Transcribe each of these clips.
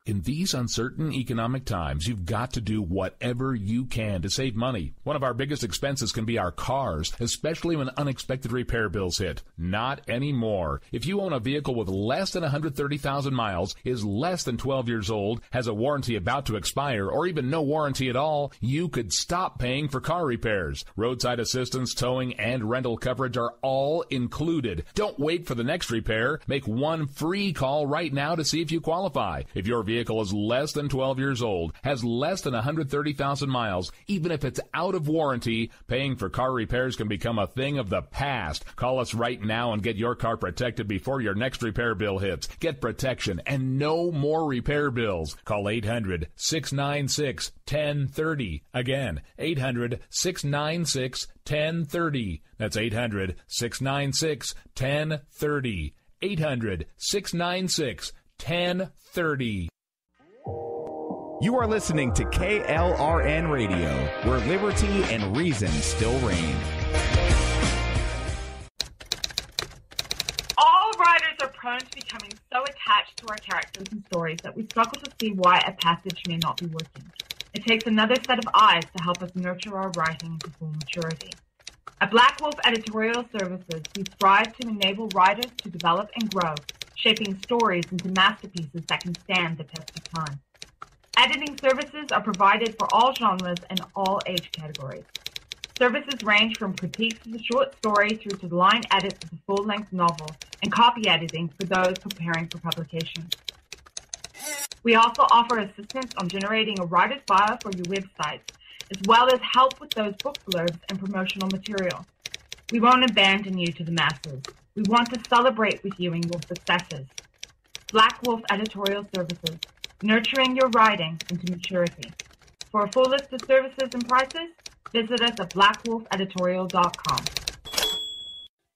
In these uncertain economic times, you've got to do whatever you can to save money. One of our biggest expenses can be our cars, especially when unexpected repair bills hit. Not anymore. If you own a vehicle with less than 130,000 miles, is less than 12 years old, has a warranty about to expire, or even no warranty at all, you could stop paying for car repairs. Roadside assistance, towing, and rental coverage are all included. Don't wait for the next repair. Make one free call right now to see if you qualify. If your vehicle is less than 12 years old, has less than 130,000 miles, even if it's out of warranty, paying for car repairs can become a thing of the past. Call us right now and get your car protected before your next repair bill hits. Get protection and no more repair bills. Call 800-696-1030. Again, 800-696-1030. That's 800-696-1030. 800-696-1030. You are listening to KLRN Radio, where liberty and reason still reign. All writers are prone to becoming so attached to our characters and stories that we struggle to see why a passage may not be working. It takes another set of eyes to help us nurture our writing into full maturity. At Black Wolf Editorial Services, we strive to enable writers to develop and grow, shaping stories into masterpieces that can stand the test of time. Editing services are provided for all genres and all age categories. Services range from critiques of the short story through to line edits of the full-length novel and copy editing for those preparing for publication. We also offer assistance on generating a writer's bio for your websites, as well as help with those book blurbs and promotional material. We won't abandon you to the masses. We want to celebrate with you in your successes. Black Wolf Editorial Services, nurturing your writing into maturity. For a full list of services and prices, visit us at blackwolfeditorial.com.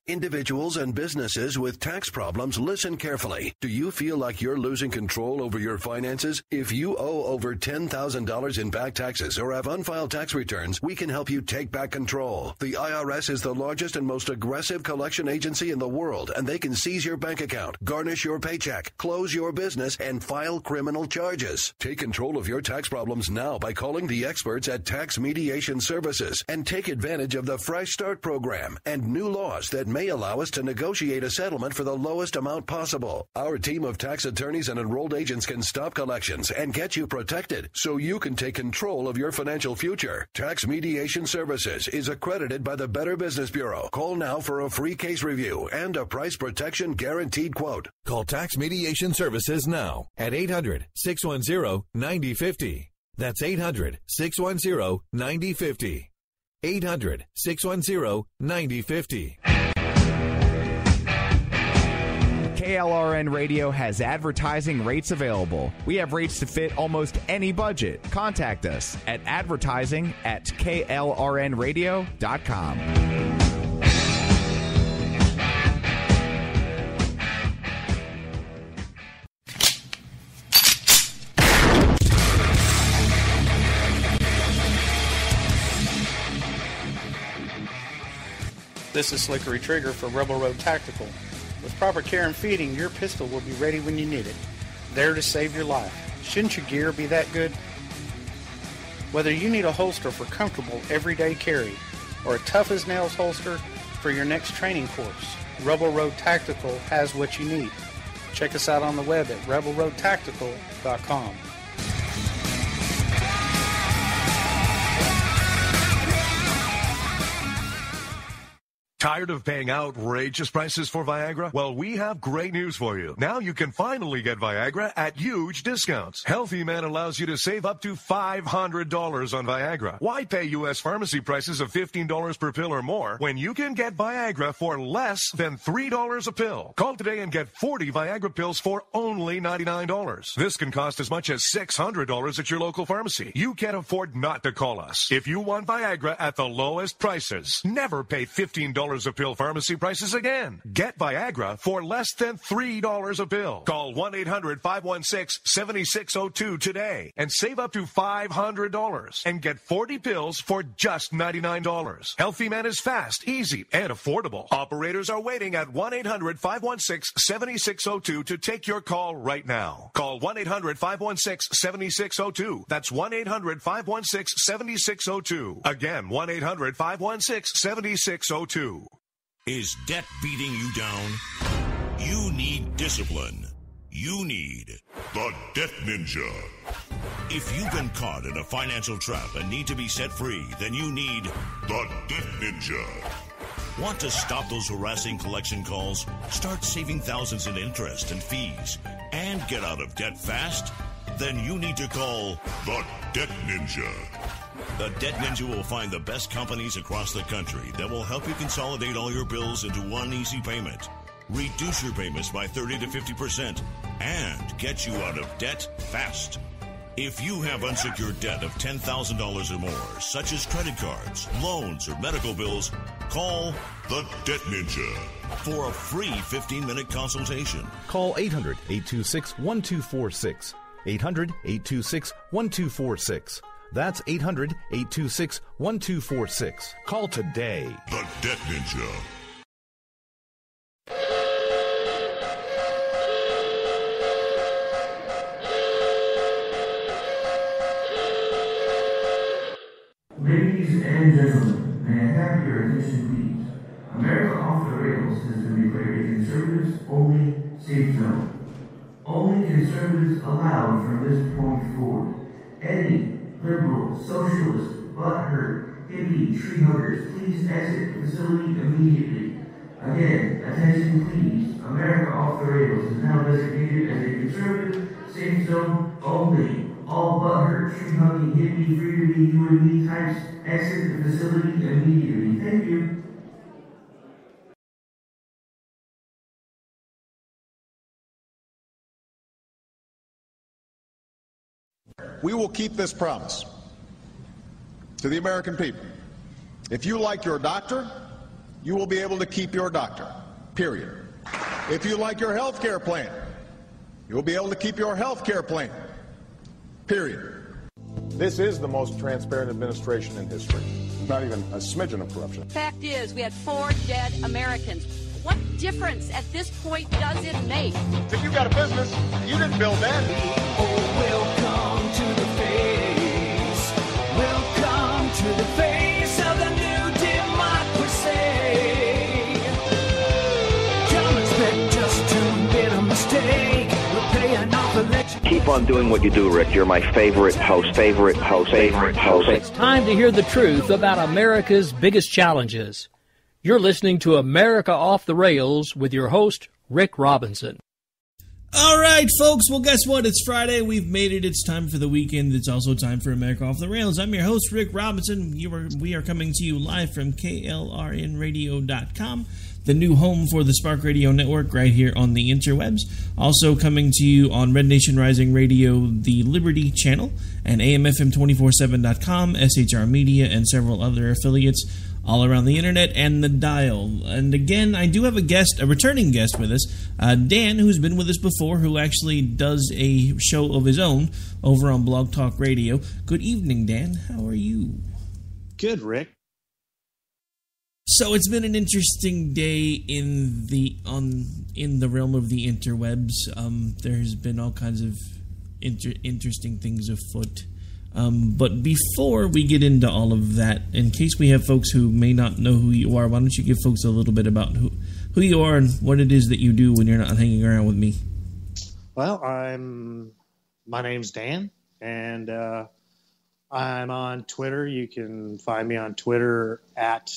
Individuals and businesses with tax problems, listen carefully. Do you feel like you're losing control over your finances? If you owe over $10,000 in back taxes or have unfiled tax returns, we can help you take back control. The IRS is the largest and most aggressive collection agency in the world, and they can seize your bank account, garnish your paycheck, close your business, and file criminal charges. Take control of your tax problems now by calling the experts at Tax Mediation Services and take advantage of the Fresh Start program and new laws that may allow us to negotiate a settlement for the lowest amount possible. Our team of tax attorneys and enrolled agents can stop collections and get you protected so you can take control of your financial future. Tax Mediation Services is accredited by the Better Business Bureau. Call now for a free case review and a price protection guaranteed quote. Call Tax Mediation Services now at 800-610-9050. That's 800-610-9050. 800-610-9050. KLRN Radio has advertising rates available. We have rates to fit almost any budget. Contact us at advertising@klrnradio.com. This is Slickery Trigger for Rebel Road Tactical. With proper care and feeding, your pistol will be ready when you need it, there to save your life. Shouldn't your gear be that good? Whether you need a holster for comfortable everyday carry or a tough-as-nails holster for your next training course, Rebel Road Tactical has what you need. Check us out on the web at rebelroadtactical.com. Tired of paying outrageous prices for Viagra? Well, we have great news for you. Now you can finally get Viagra at huge discounts. Healthy Man allows you to save up to $500 on Viagra. Why pay U.S. pharmacy prices of $15 per pill or more when you can get Viagra for less than $3 a pill? Call today and get 40 Viagra pills for only $99. This can cost as much as $600 at your local pharmacy. You can't afford not to call us. If you want Viagra at the lowest prices, never pay $15 $3 a pill pharmacy prices again. Get Viagra for less than $3 a pill. Call 1-800-516-7602 today and save up to $500 and get 40 pills for just $99. Healthy Man is fast, easy, and affordable. Operators are waiting at 1-800-516-7602 to take your call right now. Call 1-800-516-7602. That's 1-800-516-7602. Again, 1-800-516-7602. Is debt beating you down? You need discipline. You need the Debt Ninja. If you've been caught in a financial trap and need to be set free, then you need the Debt Ninja. Want to stop those harassing collection calls? Start saving thousands in interest and fees and get out of debt fast? Then you need to call the Debt Ninja. The Debt Ninja will find the best companies across the country that will help you consolidate all your bills into one easy payment, reduce your payments by 30 to 50%, and get you out of debt fast. If you have unsecured debt of $10,000 or more, such as credit cards, loans, or medical bills, call the Debt Ninja for a free 15-minute consultation. Call 800-826-1246. 800-826-1246. That's 800-826-1246. Call today. The Debt Ninja. Ladies and gentlemen, may I have your attention please? America Off the Rails has been declared a conservatives-only safe zone. Only conservatives allowed from this point forward. Any liberal, socialist, butthurt, hippie, tree huggers, please exit the facility immediately. Again, attention please. America Off the Rails is now designated as a conservative safe zone only. All butthurt, tree-hugging, hippie, free-to-be, you and me types exit the facility immediately. Thank you. We will keep this promise to the American people. If you like your doctor, you will be able to keep your doctor, period. If you like your health care plan, you will be able to keep your health care plan. Period. This is the most transparent administration in history. Not even a smidgen of corruption. Fact is, we had 4 dead Americans. What difference at this point does it make? If you got a business, you didn't build that. Oh, welcome to the face. Welcome to the face of the new democracy. Don't expect us to admit a mistake. We're paying off election. Keep on doing what you do, Rick. You're my favorite host. It's time to hear the truth about America's biggest challenges. You're listening to America Off the Rails with your host, Rick Robinson. All right, folks. Well, guess what? It's Friday. We've made it. It's time for the weekend. It's also time for America Off the Rails. I'm your host, Rick Robinson. We are coming to you live from KLRNradio.com, the new home for the Spark Radio Network right here on the interwebs. Also coming to you on Red Nation Rising Radio, the Liberty Channel, and AMFM247.com, SHR Media, and several other affiliates all around the internet and the dial. And again, I do have a returning guest with us, Dan, who's been with us before, who actually does a show of his own over on Blog Talk Radio. Good evening, Dan. How are you? Good, Rick. So it's been an interesting day in the realm of the interwebs. There's been all kinds of interesting things afoot. But before we get into all of that, in case we have folks who may not know who you are, why don't you give folks a little bit about who you are and what it is that you do when you're not hanging around with me? Well, my name's Dan, and I'm on Twitter. You can find me on Twitter at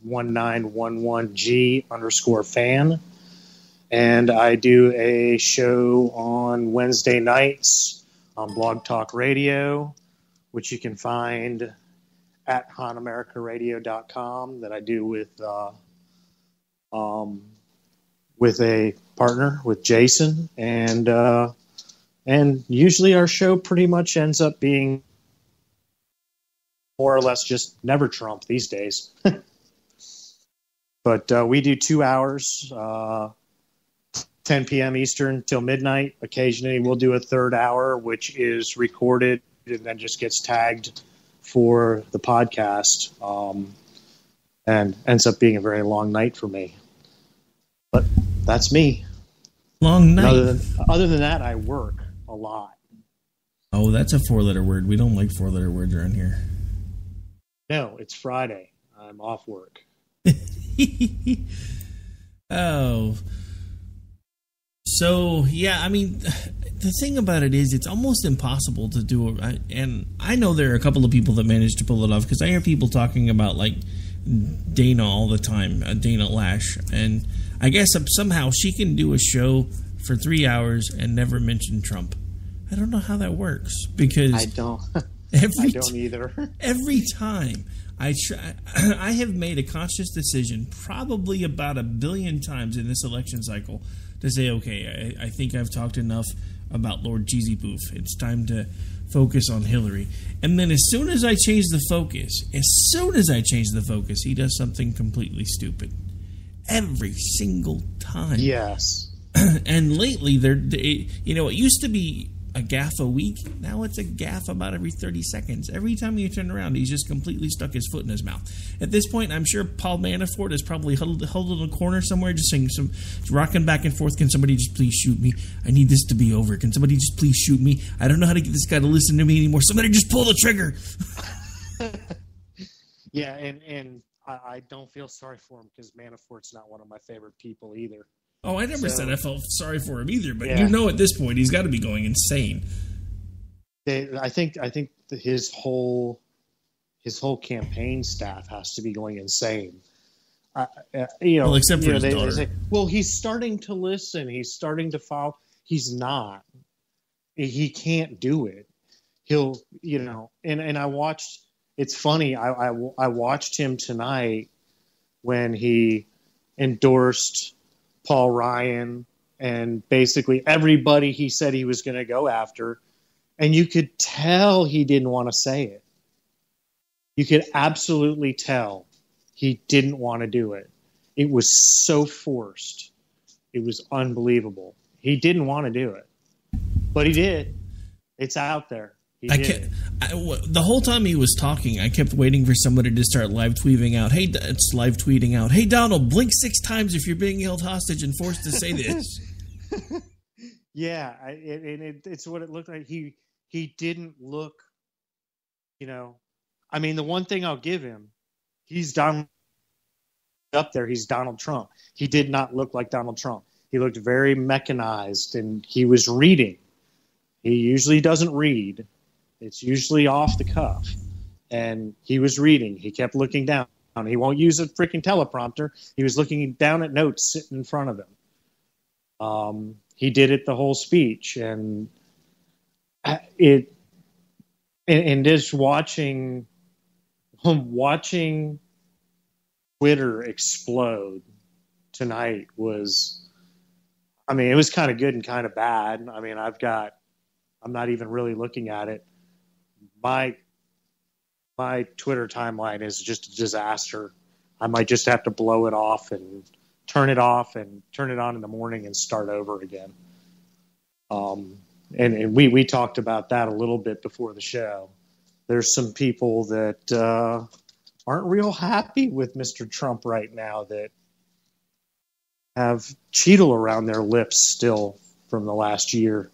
1911G_fan. And I do a show on Wednesday nights on Blog Talk Radio, which you can find at HonAmericaRadio.com, that I do with a partner, with Jason. And usually our show pretty much ends up being more or less just never Trump these days. But we do 2 hours, 10 p.m. Eastern till midnight. Occasionally we'll do a third hour, which is recorded and then just gets tagged for the podcast, and ends up being a very long night for me. But that's me. Long night. Other than that, I work a lot. Oh, that's a 4-letter word. We don't like 4-letter words around here. No, it's Friday. I'm off work. Oh. So, yeah, I mean, the thing about it is it's almost impossible to do it. And I know there are a couple of people that manage to pull it off, because I hear people talking about, like, Dana all the time, Dana Lash. And I guess somehow she can do a show for 3 hours and never mention Trump. I don't know how that works, because I don't either. Every time I have made a conscious decision, probably about 1 billion times in this election cycle, to say, okay, I think I've talked enough about Lord Cheesy Poof. It's time to focus on Hillary. And then as soon as I change the focus, he does something completely stupid. Every single time. Yes. And lately, it used to be a gaffe a week. Now it's a gaffe about every 30 seconds. Every time you turn around, he's just completely stuck his foot in his mouth. At this point, I'm sure Paul Manafort is probably huddled in a corner somewhere, just saying rocking back and forth. Can somebody just please shoot me? I need this to be over. Can somebody just please shoot me? I don't know how to get this guy to listen to me anymore. Somebody just pull the trigger. Yeah, and I don't feel sorry for him, because Manafort's not one of my favorite people either. Oh, I never said I felt sorry for him either, but yeah. At this point, he's got to be going insane. I think his whole campaign staff has to be going insane. Well, except for his daughter. They say, well, he's starting to listen. He's starting to follow. He's not. He can't do it. He'll, and I watched. It's funny. I watched him tonight when he endorsed Paul Ryan and basically everybody he said he was going to go after, and you could tell he didn't want to say it. You could absolutely tell he didn't want to do it. It was so forced. It was unbelievable. He didn't want to do it, but he did. It's out there. The whole time he was talking, I kept waiting for somebody to start live tweeting out, "Hey Donald, blink 6 times if you're being held hostage and forced to say this." Yeah, it's what it looked like. He didn't look, I mean, the one thing I'll give him, he's Donald up there. He's Donald Trump. He did not look like Donald Trump. He looked very mechanized, and he was reading. He usually doesn't read. It's usually off the cuff. And he was reading. He kept looking down. He won't use a freaking teleprompter. He was looking down at notes sitting in front of him. He did it the whole speech. And just watching Twitter explode tonight was, it was kind of good and kind of bad. I mean, I'm not even really looking at it. My Twitter timeline is just a disaster. I might just have to blow it off and turn it off and turn it on in the morning and start over again. And we talked about that a little bit before the show. There's some people that aren't real happy with Mr. Trump right now, that have Cheetle around their lips still from the last year.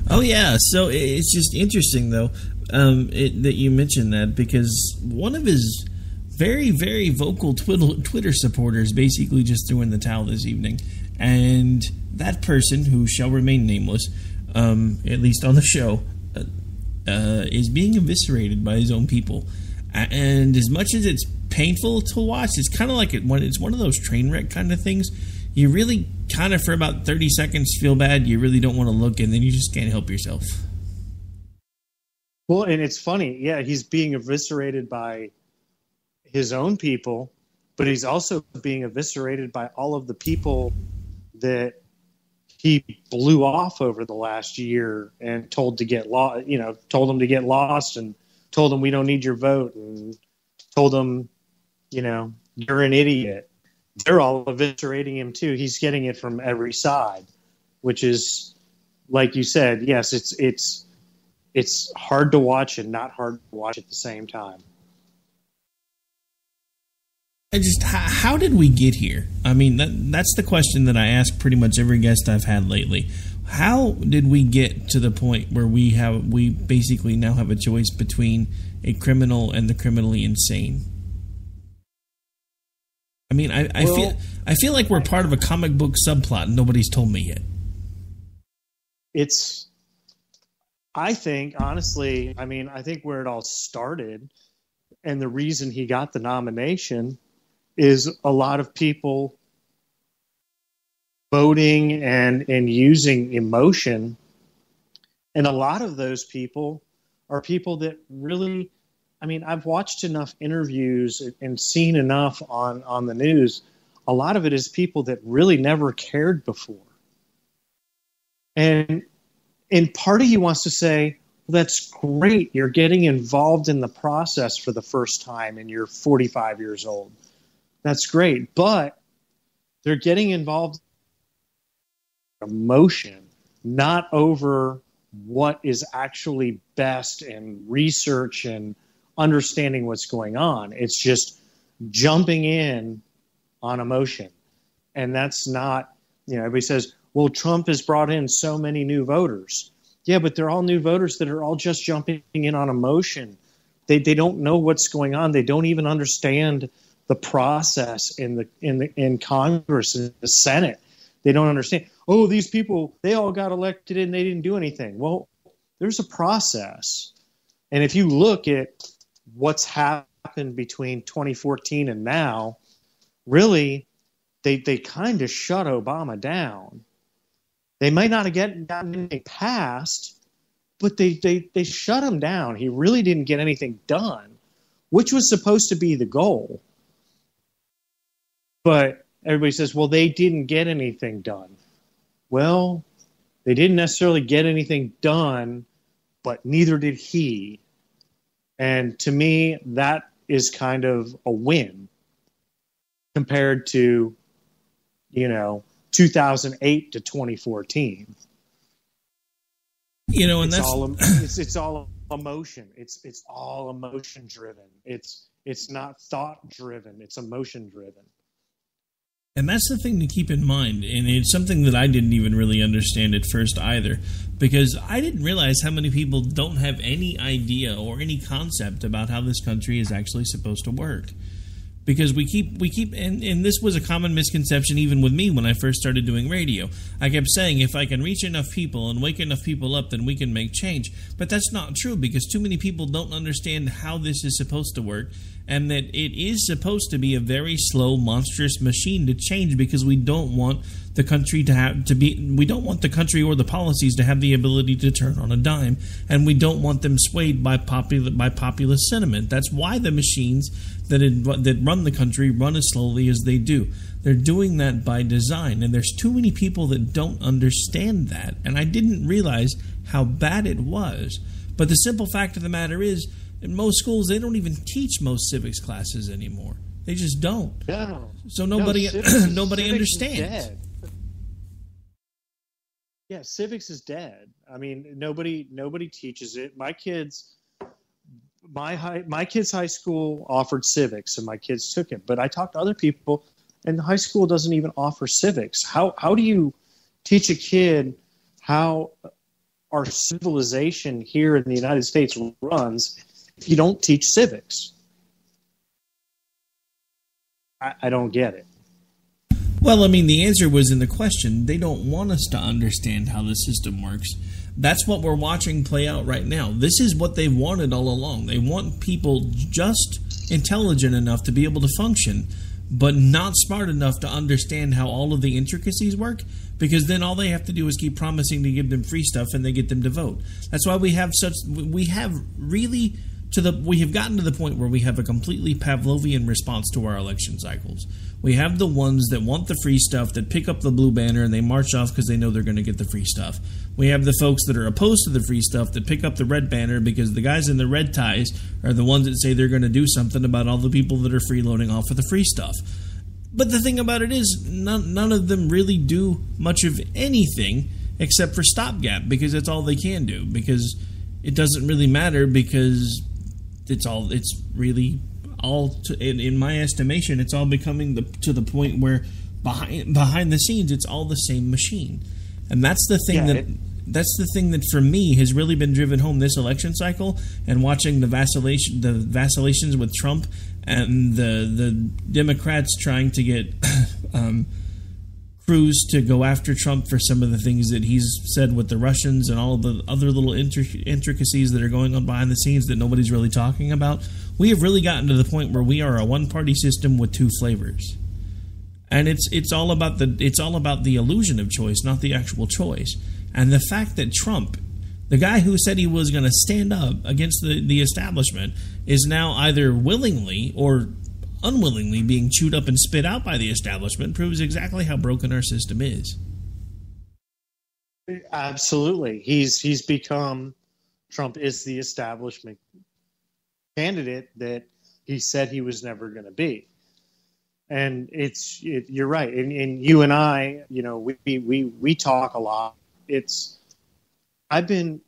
Oh, yeah. So it's just interesting, though, that you mentioned that, because one of his very, very vocal Twitter supporters basically just threw in the towel this evening. And that person, who shall remain nameless, at least on the show, is being eviscerated by his own people. And as much as it's painful to watch, it's kind of like it's one of those train wreck kind of things. You really kind of, for about 30 seconds, feel bad. You really don't want to look, and then you just can't help yourself. Well, and it's funny. Yeah, he's being eviscerated by his own people, but he's also being eviscerated by all of the people that he blew off over the last year and told to get lost, told them to get lost, and told them we don't need your vote, and told them, you're an idiot. They're all eviscerating him too. He's getting it from every side, which is, like you said, yes, it's hard to watch and not hard to watch at the same time. How did we get here? I mean, that's the question that I ask pretty much every guest I've had lately. How did we get to the point where we basically now have a choice between a criminal and the criminally insane? I mean, I feel like we're part of a comic book subplot and nobody's told me yet. I think, honestly, I think where it all started and the reason he got the nomination is a lot of people voting and using emotion. And a lot of those people are people that really, I've watched enough interviews and seen enough on the news. A lot of it is people that really never cared before. And part of you wants to say, well, that's great. You're getting involved in the process for the first time and you're 45 years old. That's great. But they're getting involved in emotion, not over what is actually best and research and understanding what's going on. It's just jumping in on emotion. And that's not, everybody says, well, Trump has brought in so many new voters. Yeah, but they're all new voters that are all just jumping in on emotion. They don't know what's going on. They don't even understand the process in Congress and the Senate. They don't understand. Oh, these people, they all got elected and they didn't do anything. Well, there's a process. And if you look at what's happened between 2014 and now, really, they kind of shut Obama down. They might not have gotten anything passed, but they shut him down. He really didn't get anything done, which was supposed to be the goal. But everybody says, well, they didn't get anything done. Well, they didn't necessarily get anything done, but neither did he. And to me, that is kind of a win compared to, 2008 to 2014. And it's all emotion. It's all emotion driven. It's not thought driven. It's emotion driven. And that's the thing to keep in mind, and it's something that I didn't even really understand at first either, because I didn't realize how many people don't have any idea or any concept about how this country is actually supposed to work. Because we keep, and this was a common misconception even with me when I first started doing radio. I kept saying, if I can reach enough people and wake enough people up, then we can make change. But that's not true, because too many people don't understand how this is supposed to work, and that it is supposed to be a very slow, monstrous machine to change, because we don't want the country we don't want the country or the policies to have the ability to turn on a dime, and we don't want them swayed by populist sentiment. That's why the machines that run the country run as slowly as they do. They're doing that by design, and there's too many people that don't understand that, and I didn't realize how bad it was. But the simple fact of the matter is, in most schools, they don't even teach most civics classes anymore. They just don't. No. So nobody understands. Yeah, civics is dead. Nobody teaches it. My kids' high school offered civics, and my kids took it. But I talked to other people, and the high school doesn't even offer civics. How do you teach a kid how our civilization here in the United States runs if you don't teach civics? I don't get it. Well, the answer was in the question. They don't want us to understand how the system works. That's what we're watching play out right now. This is what they wanted all along. They want people just intelligent enough to be able to function, but not smart enough to understand how all of the intricacies work, because then all they have to do is keep promising to give them free stuff and they get them to vote. That's why we have really we have gotten to the point where we have a completely Pavlovian response to our election cycles. We have the ones that want the free stuff, that pick up the blue banner and they march off because they know they're going to get the free stuff. We have the folks that are opposed to the free stuff that pick up the red banner because the guys in the red ties are the ones that say they're going to do something about all the people that are freeloading off of the free stuff. But the thing about it is, none of them really do much of anything except for stopgap, because that's all they can do, because it doesn't really matter, because it's really all, in my estimation, it's all becoming to the point where behind the scenes, it's all the same machine. And that's the thing that's the thing that for me has really been driven home this election cycle, and watching the vacillations with Trump and the Democrats trying to get Cruz to go after Trump for some of the things that he's said with the Russians and all of the other little intricacies that are going on behind the scenes that nobody's really talking about. We have really gotten to the point where we are a one-party system with two flavors. And it's all about the illusion of choice, not the actual choice. And the fact that Trump, the guy who said he was going to stand up against the establishment, is now either willingly or unwillingly being chewed up and spit out by the establishment, proves exactly how broken our system is. Absolutely. Trump is the establishment candidate that he said he was never going to be. And you're right. And you and I, we talk a lot. I've been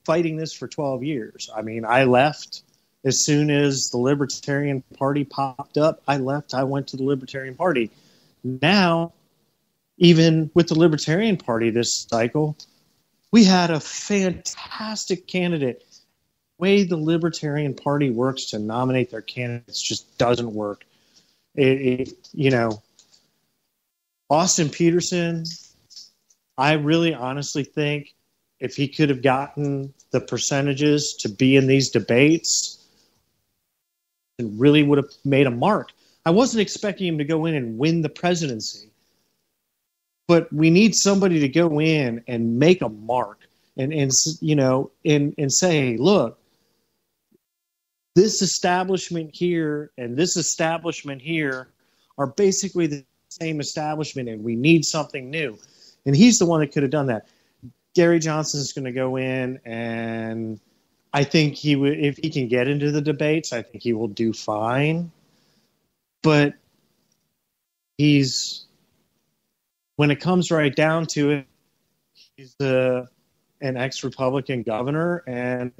fighting this for 12 years. I mean, I left as soon as the Libertarian Party popped up. I left. I went to the Libertarian Party. Now, even with the Libertarian Party this cycle, we had a fantastic candidate. The way the Libertarian Party works to nominate their candidates just doesn't work. Austin Peterson, I really honestly think if he could have gotten the percentages to be in these debates, it really would have made a mark. I wasn't expecting him to go in and win the presidency, but we need somebody to go in and make a mark and say, look, this establishment here and this establishment here are basically the same establishment, and we need something new. And he's the one that could have done that. Gary Johnson is going to go in, and I think he would, if he can get into the debates, I think he will do fine. But when it comes right down to it, he's an ex-Republican governor, and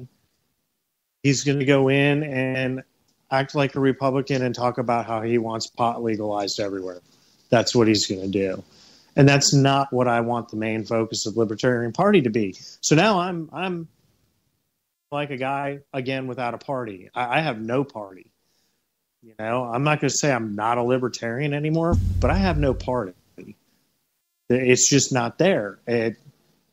he's going to go in and act like a Republican and talk about how he wants pot legalized everywhere. That's what he's going to do. And that's not what I want the main focus of the Libertarian Party to be. So now I'm like a guy, again, without a party. I have no party. I'm not going to say I'm not a libertarian anymore, but I have no party. It's just not there.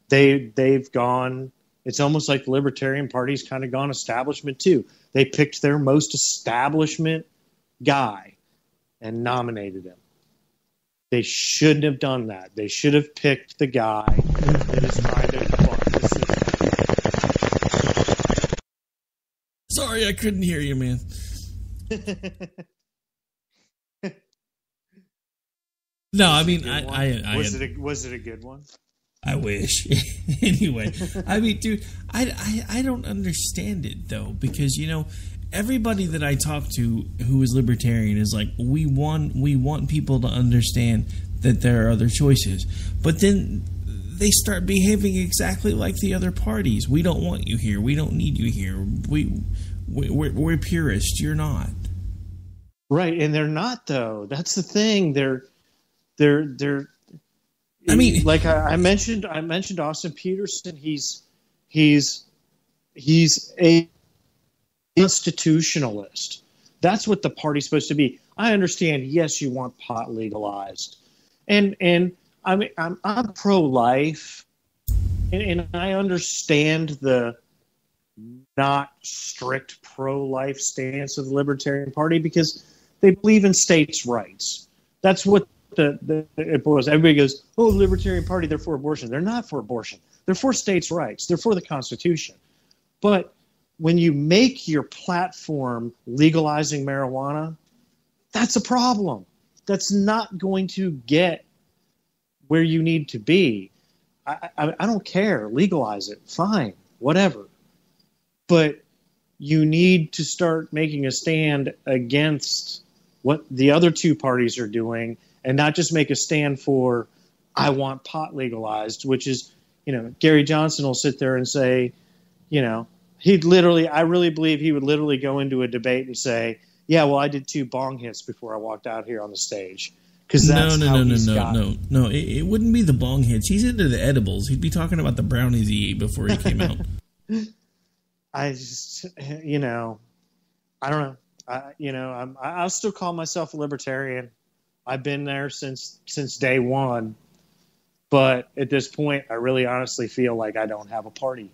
They've gone. It's almost like the Libertarian Party's kind of gone establishment too. They picked their most establishment guy and nominated him. They shouldn't have done that. They should have picked the guy that is trying to fuck the system. Sorry, I couldn't hear you, man. No, I mean, was it a good one? I wish. Anyway, I mean, dude, I don't understand it though, because everybody that I talk to who is libertarian is like, we want people to understand that there are other choices, but then they start behaving exactly like the other parties. We don't want you here. We don't need you here. We're purists. You're not. Right, and they're not though. That's the thing. They're. I mean, like I mentioned Austin Peterson. He's a institutionalist. That's what the party's supposed to be. I understand. Yes, you want pot legalized, and I mean I'm pro-life, and I understand the not strict pro-life stance of the Libertarian Party because they believe in states' rights. That's what it was. Everybody goes, "Oh, the Libertarian Party, they're for abortion." They're not for abortion. They're for states' rights. They're for the Constitution. But when you make your platform legalizing marijuana, that's a problem. That's not going to get where you need to be. I don't care. Legalize it. Fine. Whatever. But you need to start making a stand against what the other two parties are doing and not just make a stand for, I want pot legalized, which is, Gary Johnson will sit there and say, I really believe he would literally go into a debate and say, yeah, well, I did 2 bong hits before I walked out here on the stage. Because that's No. It wouldn't be the bong hits. He's into the edibles. He'd be talking about the brownies he ate before he came out. I just, I don't know. I'll still call myself a libertarian. I've been there since day one. But at this point, I really honestly feel like I don't have a party.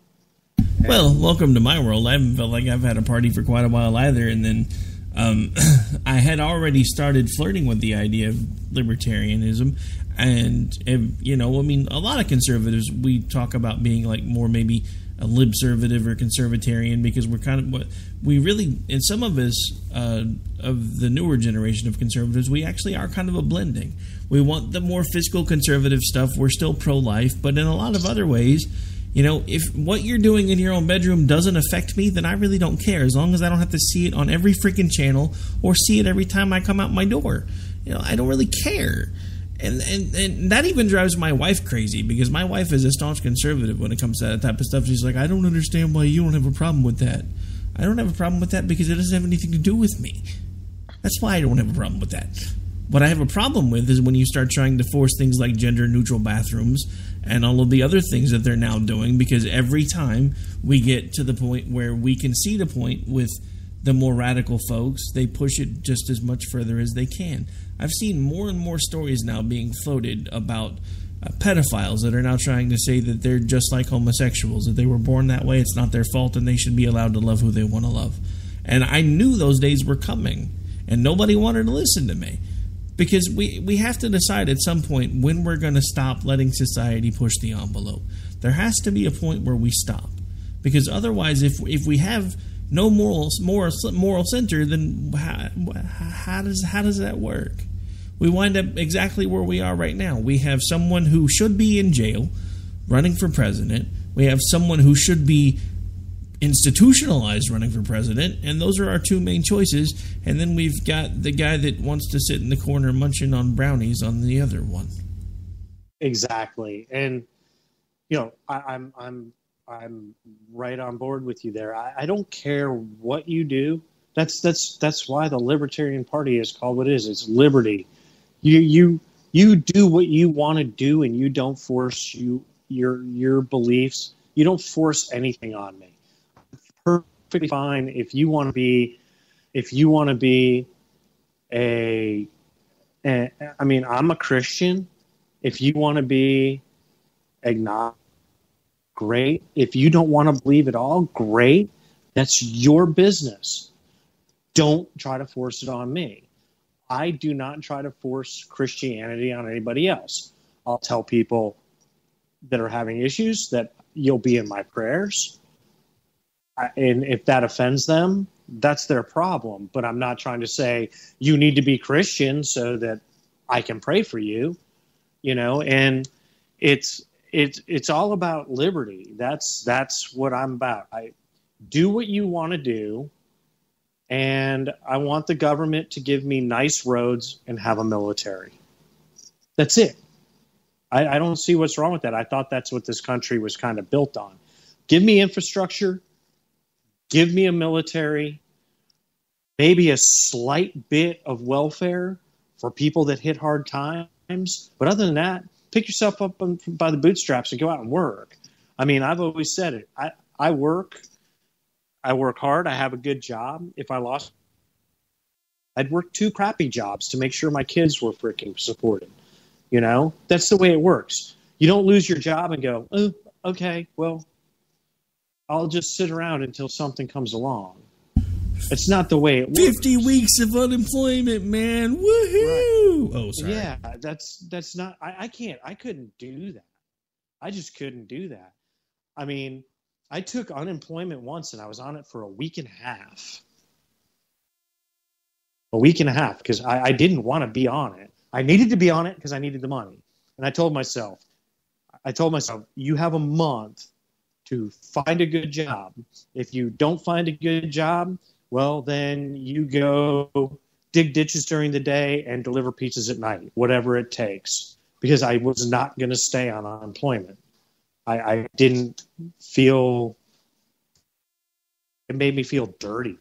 Well, welcome to my world. I haven't felt like I've had a party for quite a while either. And then I had already started flirting with the idea of libertarianism. And, a lot of conservatives, we talk about being like more maybe a libservative or conservatarian because we're kind of what we really, and some of us of the newer generation of conservatives, we actually are kind of a blending. We want the more fiscal conservative stuff. We're still pro-life, but in a lot of other ways, if what you're doing in your own bedroom doesn't affect me, then I really don't care, as long as I don't have to see it on every freaking channel or see it every time I come out my door. I don't really care. And that even drives my wife crazy, because my wife is a staunch conservative when it comes to that type of stuff. She's like, I don't understand why you don't have a problem with that. I don't have a problem with that because it doesn't have anything to do with me. That's why I don't have a problem with that. What I have a problem with is when you start trying to force things like gender-neutral bathrooms and all of the other things that they're now doing, because every time we get to the point where we concede a point with the more radical folks, they push it just as much further as they can. I've seen more and more stories now being floated about pedophiles that are now trying to say that they're just like homosexuals, that they were born that way, it's not their fault, and they should be allowed to love who they want to love. And I knew those days were coming, and nobody wanted to listen to me. Because we have to decide at some point when we're going to stop letting society push the envelope. There has to be a point where we stop. Because otherwise, if we have no moral center, then how does that work? We wind up exactly where we are right now. We have someone who should be in jail running for president. We have someone who should be institutionalized running for president, and those are our two main choices. And then we've got the guy that wants to sit in the corner munching on brownies on the other one. Exactly. And I'm right on board with you there. I don't care what you do. That's why the Libertarian Party is called what it is. It's liberty. You do what you want to do, and you don't force your beliefs. You don't force anything on me. Perfectly fine if you want to be I'm a Christian. If you want to be agnostic, great. If you don't want to believe at all, great. That's your business. Don't try to force it on me. I do not try to force Christianity on anybody else. I'll tell people that are having issues that you'll be in my prayers. And if that offends them, that's their problem. But I'm not trying to say you need to be Christian so that I can pray for you, and it's all about liberty. That's what I'm about. I do what you want to do, and I want the government to give me nice roads and have a military. That's it. I don't see what's wrong with that. I thought that's what this country was kind of built on. Give me infrastructure. Give me a military, maybe a slight bit of welfare for people that hit hard times. But other than that, pick yourself up by the bootstraps and go out and work. I mean, I've always said it. I work hard. I have a good job. If I lost, I'd work 2 crappy jobs to make sure my kids were freaking supported. That's the way it works. You don't lose your job and go, oh, okay, well, I'll just sit around until something comes along. It's not the way it works. 50 weeks of unemployment, man. Woohoo! Right. Oh, sorry. Yeah, that's not... I couldn't do that. I just couldn't do that. I mean, I took unemployment once, and I was on it for a week and a half. A week and a half, because I didn't want to be on it. I needed to be on it because I needed the money. And I told myself, you have a month to find a good job. If you don't find a good job, well, then you go dig ditches during the day and deliver pizzas at night, whatever it takes, because I was not going to stay on unemployment. I didn't feel – it made me feel dirty.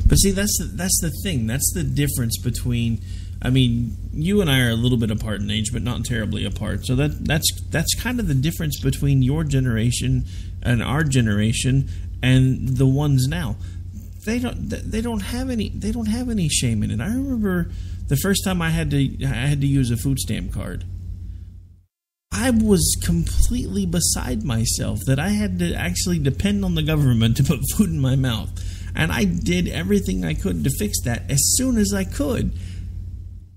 But see, that's the thing. That's the difference between – I mean, you and I are a little bit apart in age, but not terribly apart. So that's kind of the difference between your generation and our generation and the ones now. They don't have any shame in it. I remember the first time I had to use a food stamp card. I was completely beside myself that I had to actually depend on the government to put food in my mouth. And I did everything I could to fix that as soon as I could.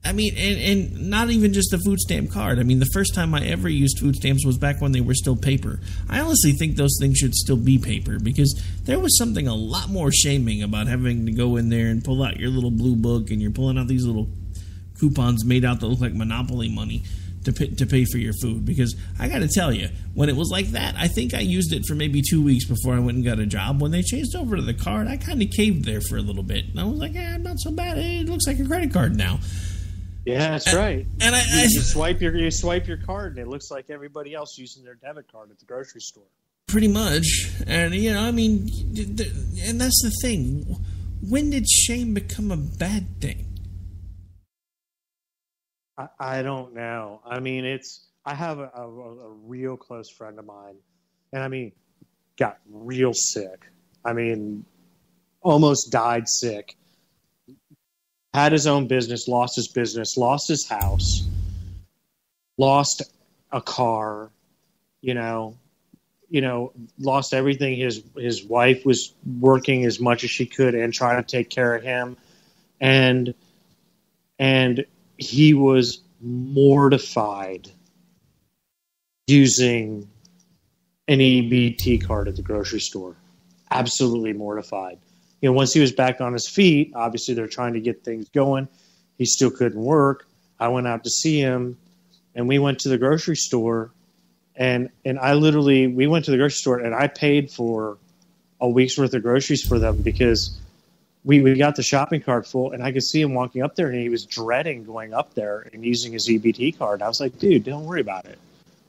I mean, and not even just the food stamp card. I mean, the first time I ever used food stamps was back when they were still paper. I honestly think those things should still be paper, because there was something a lot more shaming about having to go in there and pull out your little blue book, and you're pulling out these little coupons made out that look like Monopoly money to pay for your food. Because I got to tell you, when it was like that, I think I used it for maybe 2 weeks before I went and got a job. When they changed over to the card, I kind of caved there for a little bit. And I was like, not so bad. It looks like a credit card now. Yeah, that's right. And you swipe your card, and it looks like everybody else using their debit card at the grocery store. Pretty much. And, I mean, and that's the thing. When did shame become a bad thing? I don't know. I mean, I have a real close friend of mine, and I mean, got real sick. I mean, almost died sick. Had his own business, lost his house, lost a car, lost everything. His wife was working as much as she could and trying to take care of him. And he was mortified using an EBT card at the grocery store. Absolutely mortified. Once he was back on his feet, obviously they're trying to get things going. He still couldn't work. I went out to see him, and we went to the grocery store, and we went to the grocery store, and I paid for a week's worth of groceries for them, because we got the shopping cart full, and I could see him walking up there, and he was dreading going up there and using his EBT card. I was like, dude, don't worry about it.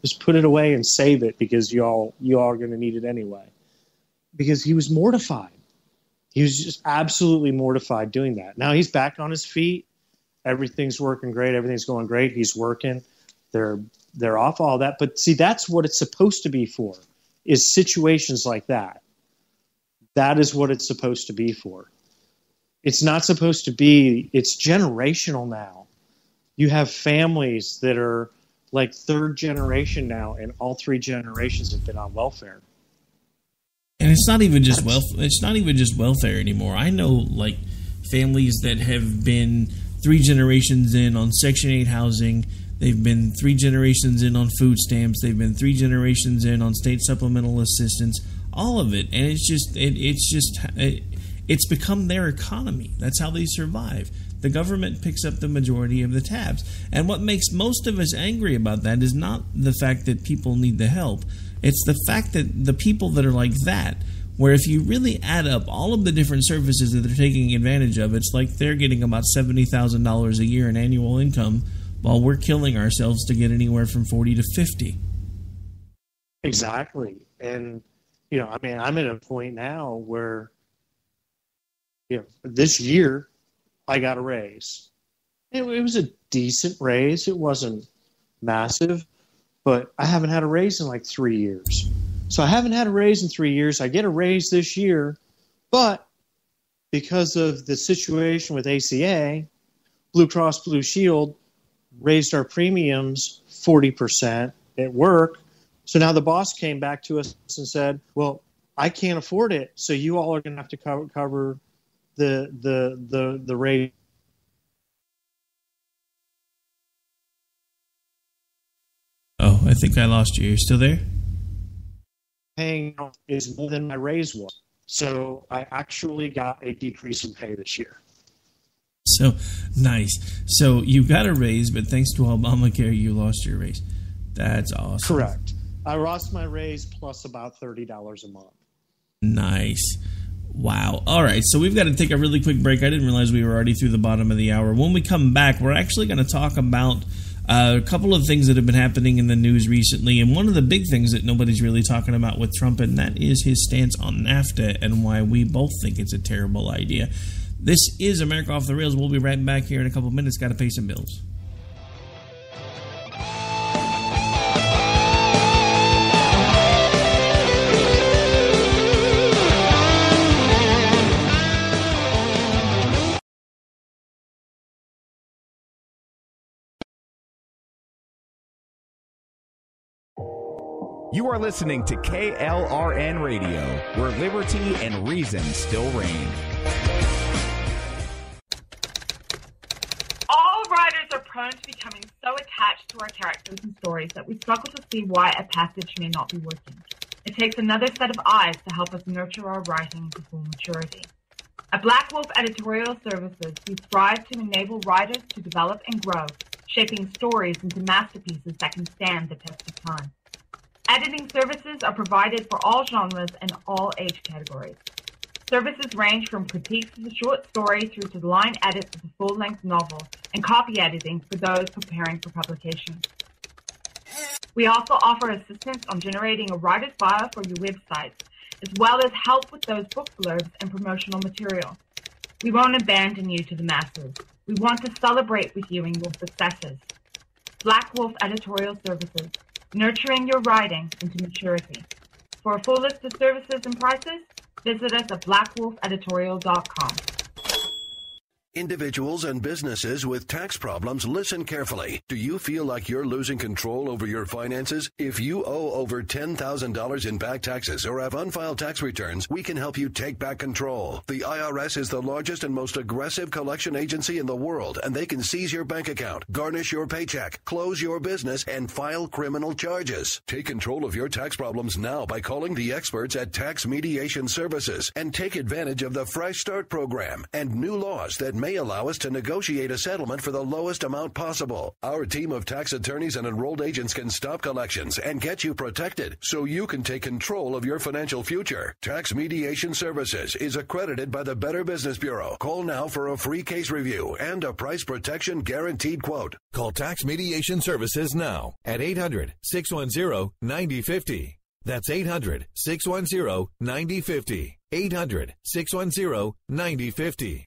Just put it away and save it, because you all are going to need it anyway. Because he was mortified. He was just absolutely mortified doing that. Now he's back on his feet. Everything's working great. Everything's going great. He's working. They're off all that. But see, that's what it's supposed to be for, is situations like that. That is what it's supposed to be for. It's not supposed to be, it's generational now. You have families that are like third generation now, and all three generations have been on welfare. And it's not even just welfare anymore. I know like families that have been 3 generations in on Section 8 housing. They've been 3 generations in on food stamps. They've been 3 generations in on state supplemental assistance. All of it, and it's become their economy. That's how they survive. The government picks up the majority of the tabs. And what makes most of us angry about that is not the fact that people need the help. It's the fact that the people that are like that, where if you really add up all of the different services that they're taking advantage of, it's like they're getting about $70,000 a year in annual income, while we're killing ourselves to get anywhere from 40 to 50. Exactly. And, I'm at a point now where, this year I got a raise. It was a decent raise. It wasn't massive, but I haven't had a raise in like 3 years. So I haven't had a raise in 3 years. I get a raise this year, but because of the situation with ACA, Blue Cross Blue Shield raised our premiums 40% at work. So now the boss came back to us and said, well, I can't afford it, so you all are going to have to cover the rate. Oh, I think I lost you. You're still there? paying out is more than my raise was. So I actually got a decrease in pay this year. So, nice. So you got a raise, but thanks to Obamacare, you lost your raise. That's awesome. Correct. I lost my raise plus about $30 a month. Nice. Wow. All right, so we've got to take a really quick break. I didn't realize we were already through the bottom of the hour. When we come back, we're actually going to talk about a couple of things that have been happening in the news recently, and one of the big things that nobody's really talking about with Trump, and that is his stance on NAFTA and why we both think it's a terrible idea. This is America Off the Rails. We'll be right back here in a couple of minutes. Got to pay some bills. You are listening to KLRN Radio, where liberty and reason still reign. All writers are prone to becoming so attached to our characters and stories that we struggle to see why a passage may not be working. It takes another set of eyes to help us nurture our writing to full maturity. At Black Wolf Editorial Services, we strive to enable writers to develop and grow, shaping stories into masterpieces that can stand the test of time. Editing services are provided for all genres and all age categories. Services range from critiques of the short story through to the line edits of the full-length novel and copy editing for those preparing for publication. We also offer assistance on generating a writer's bio for your websites, as well as help with those book blurbs and promotional material. We won't abandon you to the masses. We want to celebrate with you in your successes. Black Wolf Editorial Services, nurturing your writing into maturity. For a full list of services and prices, visit us at blackwolfeditorial.com. Individuals and businesses with tax problems, listen carefully. Do you feel like you're losing control over your finances? If you owe over $10,000 in back taxes or have unfiled tax returns, we can help you take back control. The IRS is the largest and most aggressive collection agency in the world, and they can seize your bank account, garnish your paycheck, close your business, and file criminal charges. Take control of your tax problems now by calling the experts at Tax Mediation Services and take advantage of the Fresh Start program and new laws that may allow us to negotiate a settlement for the lowest amount possible. Our team of tax attorneys and enrolled agents can stop collections and get you protected so you can take control of your financial future. Tax Mediation Services is accredited by the Better Business Bureau. Call now for a free case review and a price protection guaranteed quote. Call Tax Mediation Services now at 800-610-9050. That's 800-610-9050. 800-610-9050.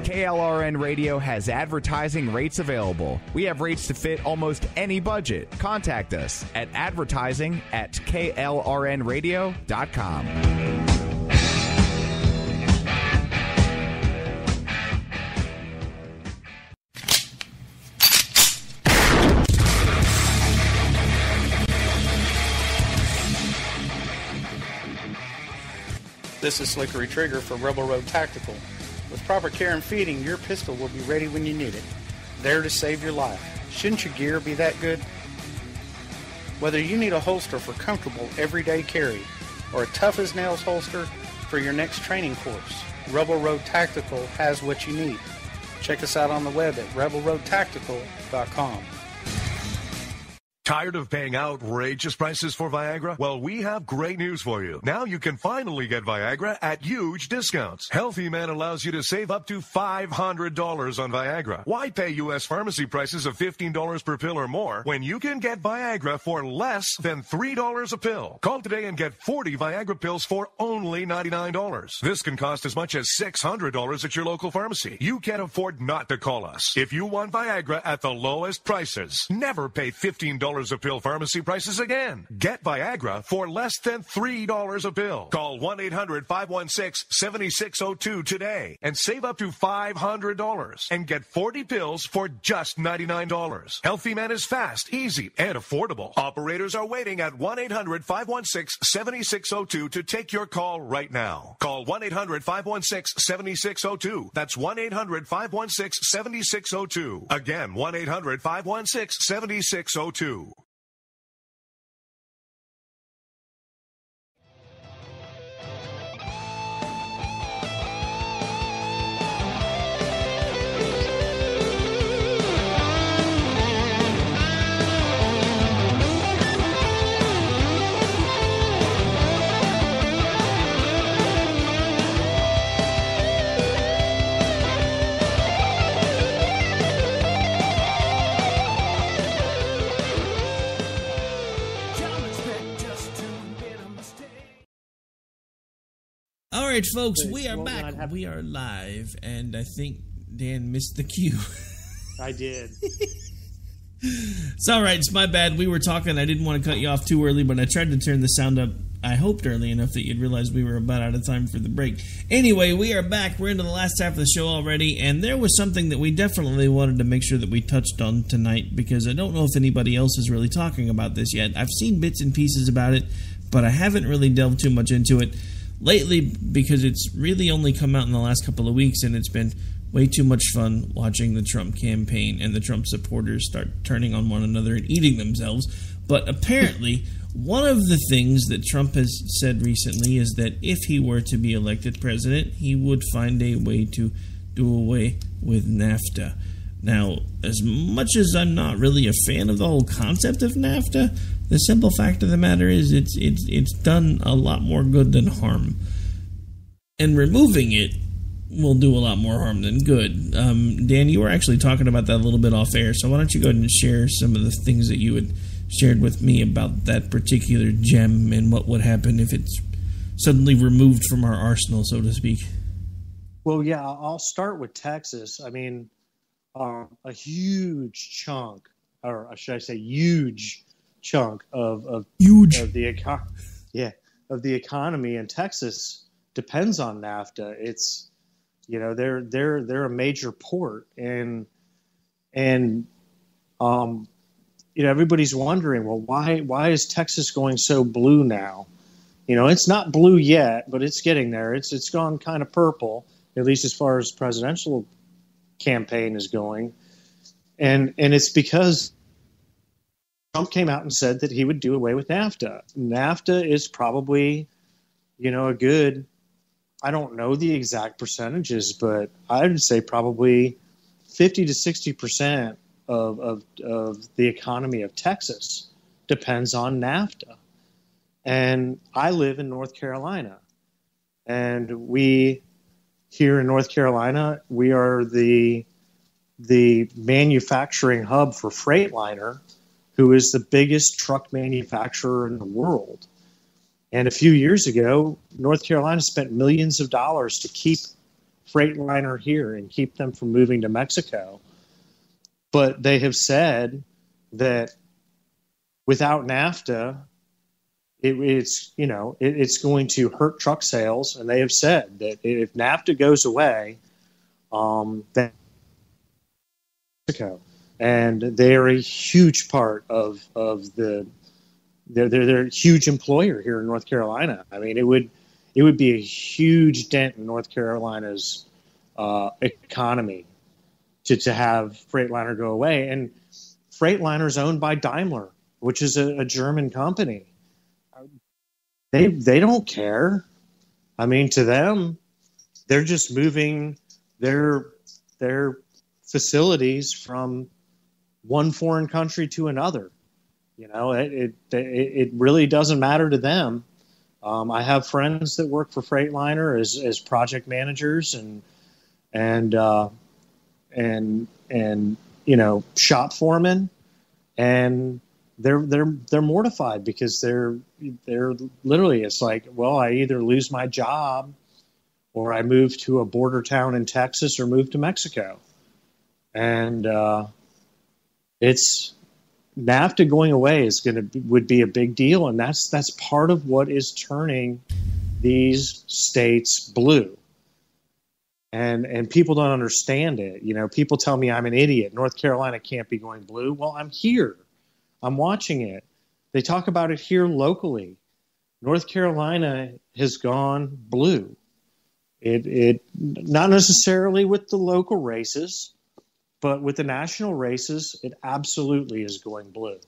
KLRN Radio has advertising rates available. We have rates to fit almost any budget. Contact us at advertising@klrnradio.com. This is Slickery Trigger for Rebel Road Tactical. With proper care and feeding, your pistol will be ready when you need it, there to save your life. Shouldn't your gear be that good? Whether you need a holster for comfortable everyday carry or a tough-as-nails holster for your next training course, Rebel Road Tactical has what you need. Check us out on the web at rebelroadtactical.com. Tired of paying outrageous prices for Viagra? Well, we have great news for you. Now you can finally get Viagra at huge discounts. Healthy Man allows you to save up to $500 on Viagra. Why pay U.S. pharmacy prices of $15 per pill or more when you can get Viagra for less than $3 a pill? Call today and get 40 Viagra pills for only $99. This can cost as much as $600 at your local pharmacy. You can't afford not to call us. If you want Viagra at the lowest prices, never pay $15 a pill pharmacy prices again. Get Viagra for less than $3 a pill. Call 1-800-516-7602 today and save up to $500 and get 40 pills for just $99. Healthy Man is fast, easy, and affordable. Operators are waiting at 1-800-516-7602 to take your call right now. Call 1-800-516-7602. That's 1-800-516-7602. Again, 1-800-516-7602. right, folks, we are back. We are live, and I think Dan missed the cue. I did. It's all right. It's my bad. We were talking. I didn't want to cut you off too early, but I tried to turn the sound up, I hoped, early enough that you'd realize we were about out of time for the break. Anyway, we are back. We're into the last half of the show already, and there was something that we definitely wanted to make sure that we touched on tonight, because I don't know if anybody else is really talking about this yet. I've seen bits and pieces about it, but I haven't really delved too much into it lately, because it's really only come out in the last couple of weeks, and it's been way too much fun watching the Trump campaign and the Trump supporters start turning on one another and eating themselves. But apparently, one of the things that Trump has said recently is that if he were to be elected president, he would find a way to do away with NAFTA. Now, as much as I'm not really a fan of the whole concept of NAFTA, the simple fact of the matter is it's done a lot more good than harm. And removing it will do a lot more harm than good. Dan, you were actually talking about that a little bit off air, so why don't you go ahead and share some of the things that you had shared with me about that particular gem and what would happen if it's suddenly removed from our arsenal, so to speak. Well, yeah, I'll start with Texas. I mean, a huge chunk, or should I say huge chunk of the economy in Texas depends on NAFTA. It's, you know, they're a major port, and you know, everybody's wondering, well, why is Texas going so blue now? You know, it's not blue yet, but it's getting there. It's gone kind of purple, at least as far as presidential campaign is going, and it's because Trump came out and said that he would do away with NAFTA. NAFTA is probably, you know, a good, I don't know the exact percentages, but I would say probably 50 to 60% of the economy of Texas depends on NAFTA. And I live in North Carolina, and we here in North Carolina, we are the manufacturing hub for Freightliner, who is the biggest truck manufacturer in the world. And a few years ago, North Carolina spent millions of dollars to keep Freightliner here and keep them from moving to Mexico. But they have said that without NAFTA, it's going to hurt truck sales. And they have said that if NAFTA goes away, then Mexico, and they are a huge part of the. They're a huge employer here in North Carolina. I mean, it would be a huge dent in North Carolina's economy to have Freightliner go away. And Freightliner is owned by Daimler, which is a German company. They don't care. I mean, to them, they're just moving their facilities from one foreign country to another. You know, it really doesn't matter to them. I have friends that work for Freightliner as project managers and you know, shop foremen, and they're mortified because they're literally, it's like, well, I either lose my job or I move to a border town in Texas or move to Mexico, and it's. NAFTA going away would be a big deal, and that's part of what is turning these states blue. And people don't understand it. You know, people tell me I'm an idiot. North Carolina can't be going blue. Well, I'm here. I'm watching it. They talk about it here locally. North Carolina has gone blue. It not necessarily with the local races, but with the national races, it absolutely is going blue.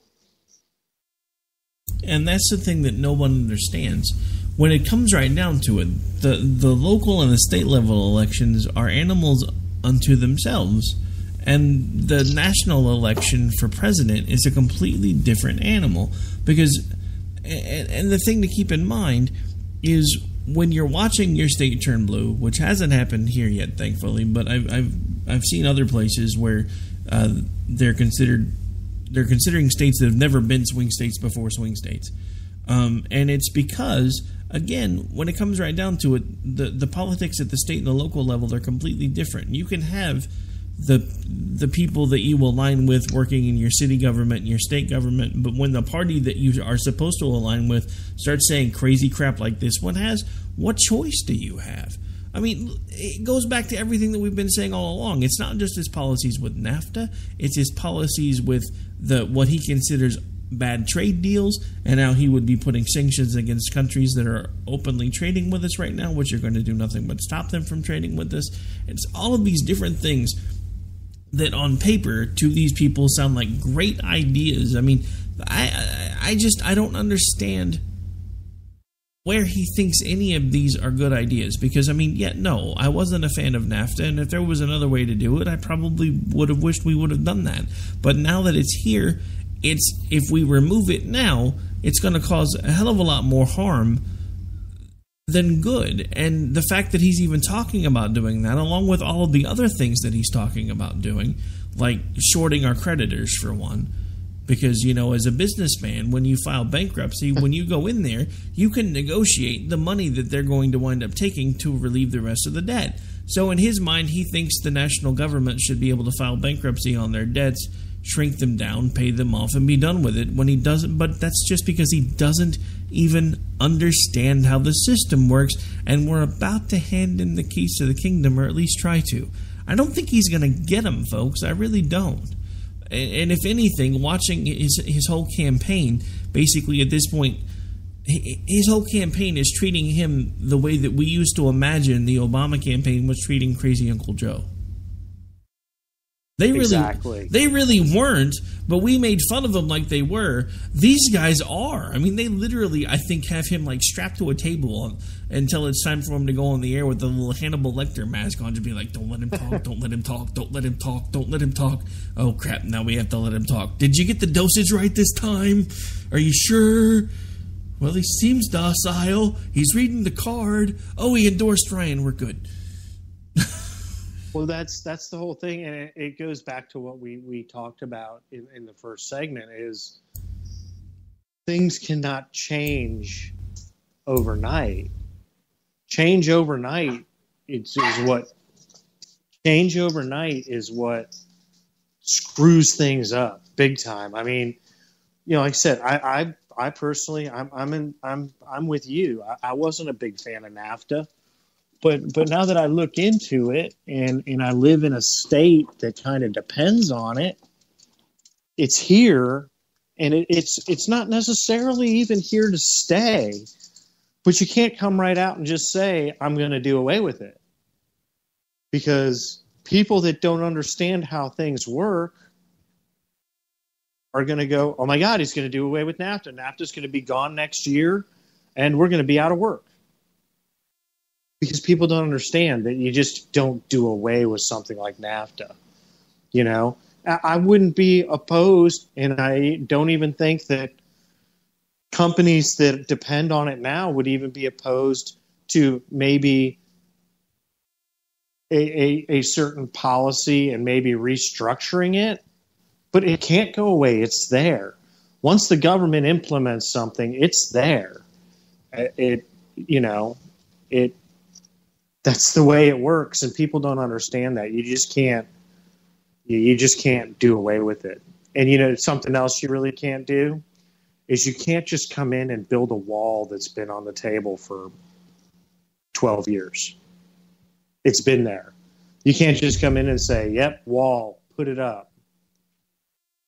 And that's the thing that no one understands. When it comes right down to it, the local and the state level elections are animals unto themselves. And the national election for president is a completely different animal. Because, and the thing to keep in mind is when you're watching your state turn blue, which hasn't happened here yet, thankfully, but I've seen other places where they're considering states that have never been swing states before swing states, and it's because again, when it comes right down to it, the politics at the state and the local level are completely different. You can have the people that you align with working in your city government and your state government, but when the party that you are supposed to align with starts saying crazy crap like this one has, what choice do you have? I mean, it goes back to everything that we've been saying all along. It's not just his policies with NAFTA, it's his policies with what he considers bad trade deals, and how he would be putting sanctions against countries that are openly trading with us right now, which are going to do nothing but stop them from trading with us. It's all of these different things that on paper to these people sound like great ideas. I mean, I don't understand where he thinks any of these are good ideas. Because, I mean, no, I wasn't a fan of NAFTA, and if there was another way to do it, I probably would have wished we would have done that. But now that it's here, if we remove it now, it's going to cause a hell of a lot more harm than good. And the fact that he's even talking about doing that, along with all of the other things that he's talking about doing, like shorting our creditors for one, because, as a businessman, when you file bankruptcy, when you go in there, you can negotiate the money that they're going to wind up taking to relieve the rest of the debt. So in his mind, he thinks the national government should be able to file bankruptcy on their debts, shrink them down, pay them off, and be done with it, when he doesn't. But that's just because he doesn't even understand how the system works, and we're about to hand him the keys to the kingdom, or at least try to. I don't think he's going to get them, folks. I really don't. And if anything, watching his whole campaign, basically at this point, his whole campaign is treating him the way that we used to imagine the Obama campaign was treating Crazy Uncle Joe. They really weren't, but we made fun of them like they were. These guys are. I mean, they literally, I think, have him like strapped to a table until it's time for him to go on the air with the little Hannibal Lecter mask on to be like, don't let him talk, don't let him talk, don't let him talk, don't let him talk. Oh, crap, now we have to let him talk. Did you get the dosage right this time? Are you sure? Well, he seems docile. He's reading the card. Oh, he endorsed Ryan. We're good. Well, that's the whole thing, and it goes back to what we talked about in the first segment, is things cannot change overnight. Change overnight is what screws things up big time. I mean, like I said, I personally, I'm with you. I wasn't a big fan of NAFTA. But now that I look into it and I live in a state that kind of depends on it, it's here, and it's not necessarily even here to stay. But you can't come right out and just say, I'm going to do away with it. Because people that don't understand how things work are going to go, oh my God, he's going to do away with NAFTA. NAFTA's going to be gone next year, and we're going to be out of work. Because people don't understand that you just don't do away with something like NAFTA. I wouldn't be opposed, and I don't even think that companies that depend on it now would even be opposed to maybe a certain policy and maybe restructuring it. But it can't go away. It's there. Once the government implements something, it's there. That's the way it works, and people don't understand that. You just can't do away with it. And something else you really can't do is you can't just come in and build a wall that's been on the table for 12 years. It's been there. You can't just come in and say, "Yep, wall, put it up."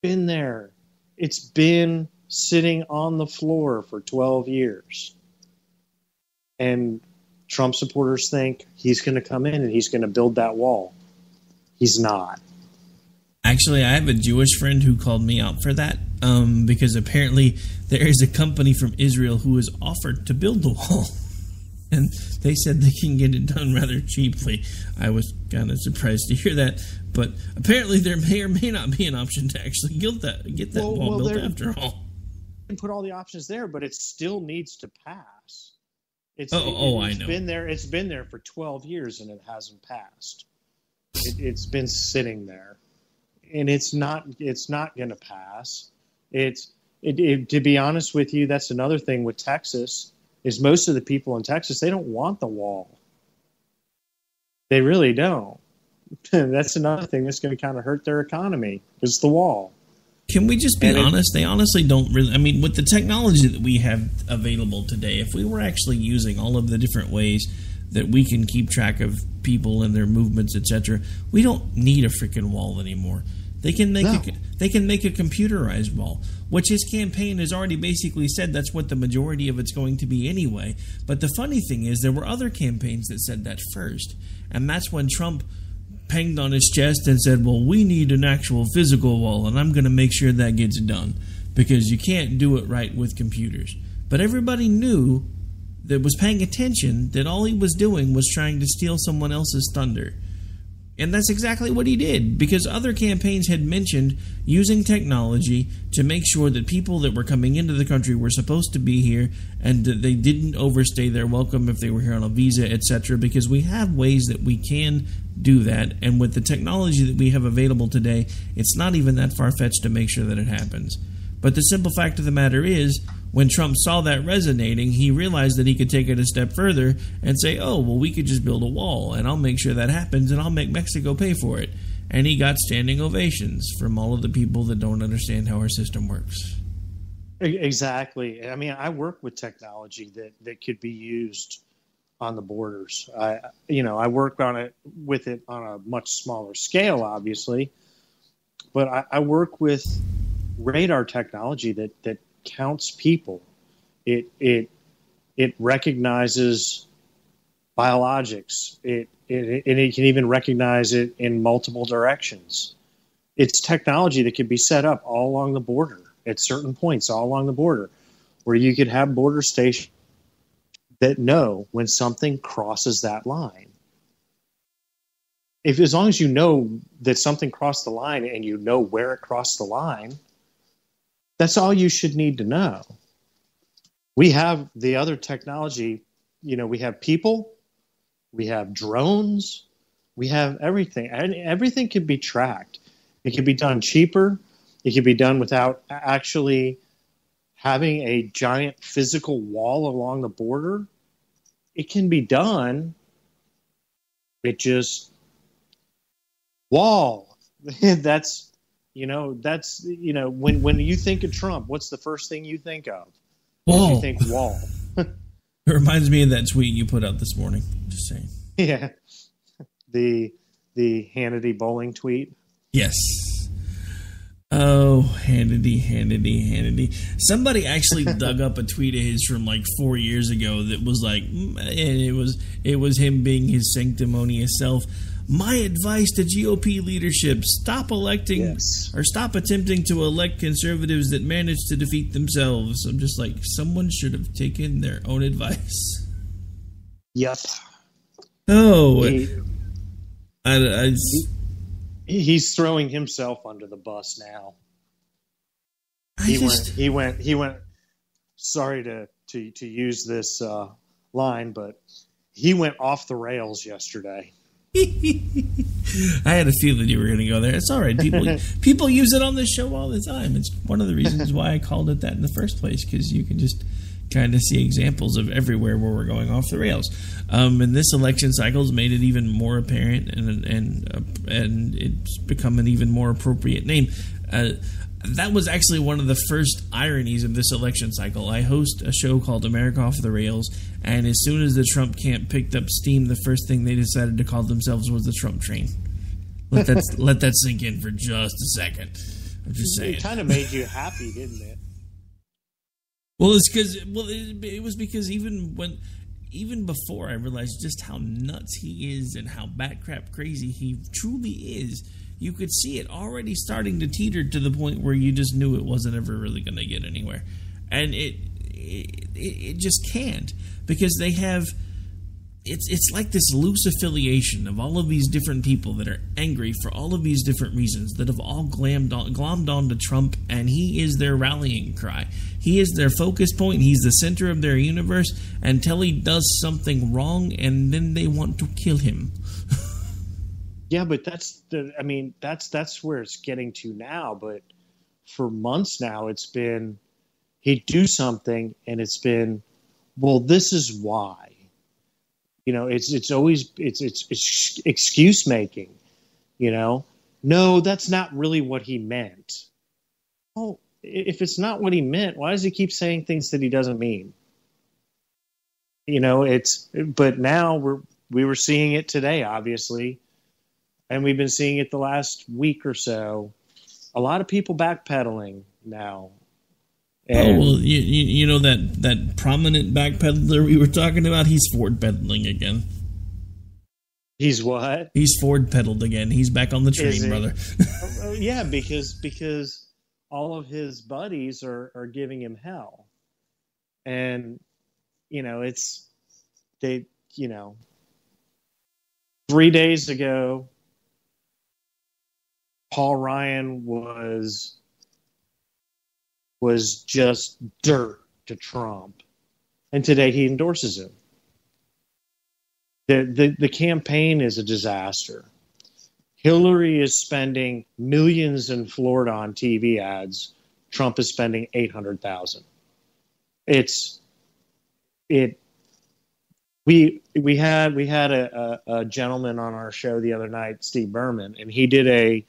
Been there. It's been sitting on the floor for 12 years. And Trump supporters think he's going to come in and he's going to build that wall. He's not. Actually, I have a Jewish friend who called me out for that because apparently there is a company from Israel who has offered to build the wall. And they said they can get it done rather cheaply. I was kind of surprised to hear that. But apparently there may or may not be an option to actually get that wall built after all. You can put all the options there, but it still needs to pass. I know. It's been there for 12 years and it hasn't passed. It's been sitting there, and it's not going to pass. To be honest with you, that's another thing with Texas. is most of the people in Texas, they don't want the wall. They really don't. That's another thing that's going to kind of hurt their economy, is the wall. Can we just be honest? They honestly don't really. I mean, with the technology that we have available today, if we were actually using all of the different ways that we can keep track of people and their movements, etc., we don't need a freaking wall anymore. They can make a computerized wall, which his campaign has already basically said that's what the majority of it's going to be anyway. But the funny thing is, there were other campaigns that said that first, and that's when Trump panged on his chest and said, well, we need an actual physical wall, and I'm going to make sure that gets done, because you can't do it right with computers. But everybody knew that was paying attention that all he was doing was trying to steal someone else's thunder. And that's exactly what he did, because other campaigns had mentioned using technology to make sure that people that were coming into the country were supposed to be here and that they didn't overstay their welcome if they were here on a visa, etc., because we have ways that we can do that. And with the technology that we have available today, it's not even that far-fetched to make sure that it happens. But the simple fact of the matter is, when Trump saw that resonating, he realized that he could take it a step further and say, oh, well, we could just build a wall, and I'll make sure that happens, and I'll make Mexico pay for it. And he got standing ovations from all of the people that don't understand how our system works. Exactly. I mean, I work with technology that could be used on the borders. I work with it on a much smaller scale, obviously, but I work with radar technology that counts people. It recognizes biologics. It can even recognize it in multiple directions. It's technology that could be set up all along the border at certain points all along the border, where you could have border stations that know when something crosses that line. As long as you know that something crossed the line and you know where it crossed the line, that's all you should need to know. We have the other technology, we have people, we have drones, we have everything. And everything can be tracked. It can be done cheaper. It can be done without actually having a giant physical wall along the border. It can be done. It just wall. That's when you think of Trump, what's the first thing you think of? Wall. You think wall. It reminds me of that tweet you put out this morning. Just saying. Yeah. The Hannity bowling tweet. Yes. Oh, Hannity. Somebody actually dug up a tweet of his from like 4 years ago that was like, and it was him being his sanctimonious self. My advice to GOP leadership: stop electing or stop attempting to elect conservatives that manage to defeat themselves. I'm just like, someone should have taken their own advice. Yep. Oh, he's throwing himself under the bus now. He went. Sorry to use this line, but he went off the rails yesterday. I had a feeling you were going to go there. It's all right. People use it on this show all the time. It's one of the reasons why I called it that in the first place, because you can just kind of see examples of everywhere where we're going off the rails. And this election cycle has made it even more apparent, and it's become an even more appropriate name. That was actually one of the first ironies of this election cycle. I host a show called America Off the Rails, and as soon as the Trump camp picked up steam, the first thing they decided to call themselves was the Trump train. Let that sink in for just a second. I'm just saying. It kind of made you happy, didn't it? Well, it was because even before I realized just how nuts he is and how batcrap crazy he truly is, you could see it already starting to teeter to the point where you just knew it wasn't ever really going to get anywhere. And it just can't, because they have... It's like this loose affiliation of all of these different people that are angry for all of these different reasons, that have all glommed on to Trump, and he is their rallying cry. He is their focus point. He's the center of their universe until he does something wrong, and then they want to kill him. Yeah, but that's where it's getting to now. But for months now, it's been he'd do something, and it's been, well, this is why. It's always excuse making. No, that's not really what he meant. Oh, if it's not what he meant, why does he keep saying things that he doesn't mean? But now we were seeing it today, obviously, and we've been seeing it the last week or so. A lot of people backpedaling now. And that prominent backpedaler we were talking about, he's forward pedaling again. He's what? He's forward pedaled again. He's back on the train, brother. Yeah, because all of his buddies are giving him hell. And, 3 days ago, Paul Ryan was just dirt to Trump. And today he endorses him. The campaign is a disaster. Hillary is spending millions in Florida on TV ads. Trump is spending $800,000. We had a gentleman on our show the other night, Steve Berman, and he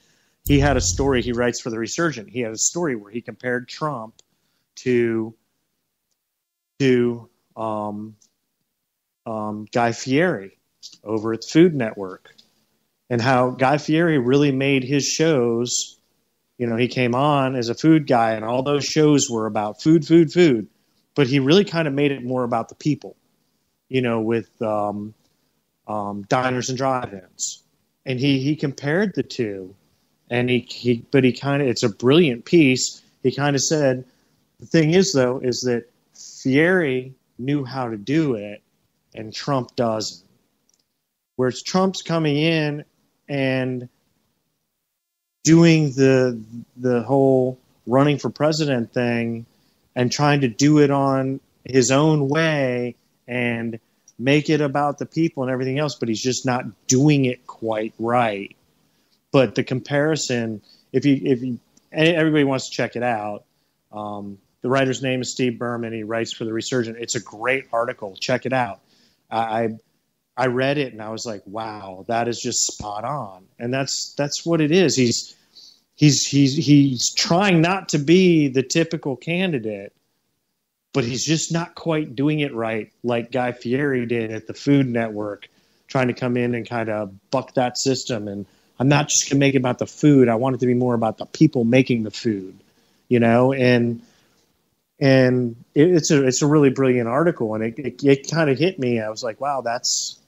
had a story. He writes for The Resurgent. He had a story where he compared Trump to Guy Fieri over at the Food Network, and how Guy Fieri really made his shows. He came on as a food guy, and all those shows were about food, but he really kind of made it more about the people, with diners and drive-ins, and he compared the two, and it's a brilliant piece. He kind of said, the thing is that Fieri knew how to do it, and Trump doesn't. Whereas Trump's coming in and doing the whole running for president thing and trying to do it on his own way and make it about the people and everything else, but he's just not doing it quite right. But the comparison, if everybody wants to check it out, the writer's name is Steve Berman. He writes for The Resurgent. It's a great article. Check it out. I read it and I was like, wow, that is just spot on. And that's what it is. He's trying not to be the typical candidate, but he's just not quite doing it right, like Guy Fieri did at the Food Network, trying to come in and kind of buck that system. And I'm not just going to make it about the food. I want it to be more about the people making the food, and it's a really brilliant article. And it kind of hit me. I was like, wow, that's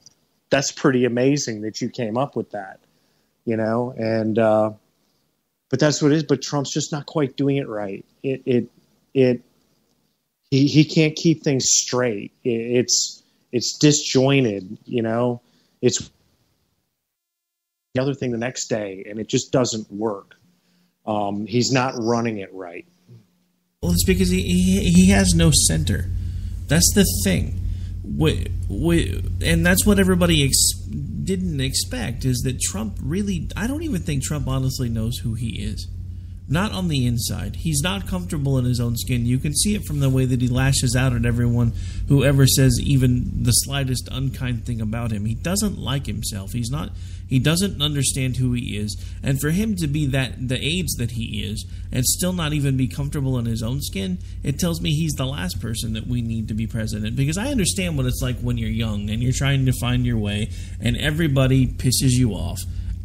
pretty amazing that you came up with that, and, but that's what it is. But Trump's just not quite doing it right. He can't keep things straight. It's disjointed, it's the other thing the next day, and it just doesn't work. He's not running it right. Well, it's because he has no center. That's the thing. And that's what everybody didn't expect, is that Trump really... I don't even think Trump honestly knows who he is. Not on the inside. He's not comfortable in his own skin. You can see it from the way that he lashes out at everyone who ever says even the slightest unkind thing about him. He doesn't like himself. He doesn't understand who he is. And for him to be the AIDS that he is and still not even be comfortable in his own skin, it tells me he's the last person that we need to be president. Because I understand what it's like when you're young and you're trying to find your way and everybody pisses you off.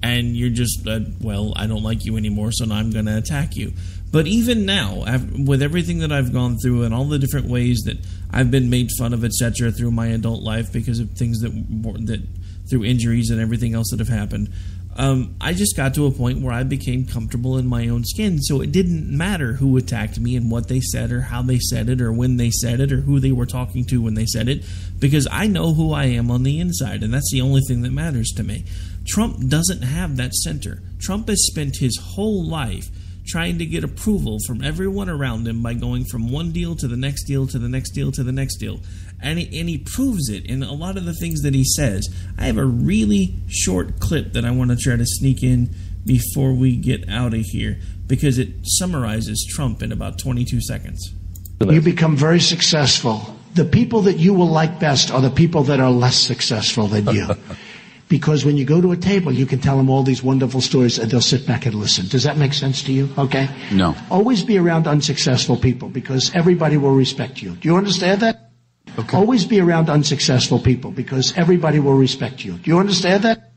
And you're just, I don't like you anymore, so now I'm going to attack you. But even now, with everything that I've gone through and all the different ways that I've been made fun of, etc., through my adult life because of things that through injuries and everything else that have happened, I just got to a point where I became comfortable in my own skin. So it didn't matter who attacked me and what they said or how they said it or when they said it or who they were talking to when they said it, because I know who I am on the inside, and that's the only thing that matters to me. Trump doesn't have that center. Trump has spent his whole life trying to get approval from everyone around him by going from one deal to the next deal to the next deal to the next deal. And he proves it in a lot of the things that he says. I have a really short clip that I want to try to sneak in before we get out of here, because it summarizes Trump in about 22 seconds. You become very successful the people that you will like best are the people that are less successful than you. Because when you go to a table, you can tell them all these wonderful stories and they'll sit back and listen. Does that make sense to you? Okay? No. Always be around unsuccessful people because everybody will respect you. Do you understand that? Okay. Always be around unsuccessful people because everybody will respect you. Do you understand that?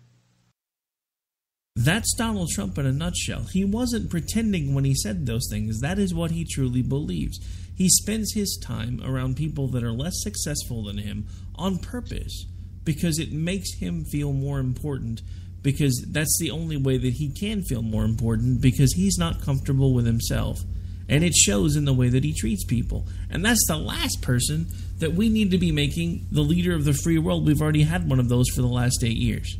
That's Donald Trump in a nutshell. He wasn't pretending when he said those things. That is what he truly believes. He spends his time around people that are less successful than him on purpose because it makes him feel more important, because that's the only way that he can feel more important, because he's not comfortable with himself. And it shows in the way that he treats people. And that's the last person that we need to be making the leader of the free world. We've already had one of those for the last 8 years.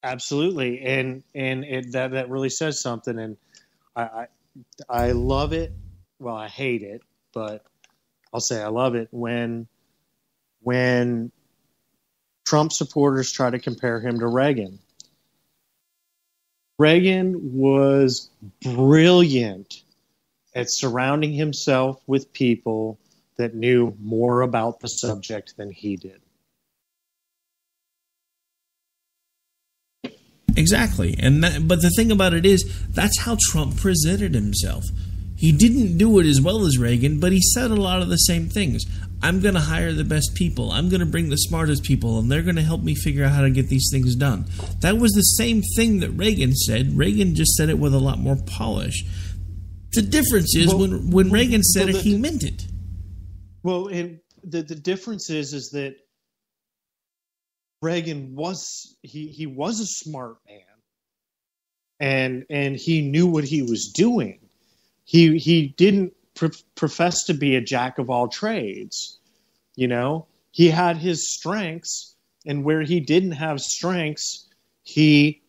Absolutely, and that really says something. And I love it. Well, I hate it, but I'll say I love it when Trump supporters try to compare him to Reagan. Reagan was brilliant at surrounding himself with people that knew more about the subject than he did. Exactly. But the thing about it is, that's how Trump presented himself. He didn't do it as well as Reagan, but he said a lot of the same things. I'm going to hire the best people. I'm going to bring the smartest people, and they're going to help me figure out how to get these things done. That was the same thing that Reagan said. Reagan just said it with a lot more polish. The difference is when Reagan said it, he meant it. Well, and the difference is that Reagan was he was a smart man, and he knew what he was doing. He didn't profess to be a jack of all trades. You know, he had his strengths, and where he didn't have strengths, he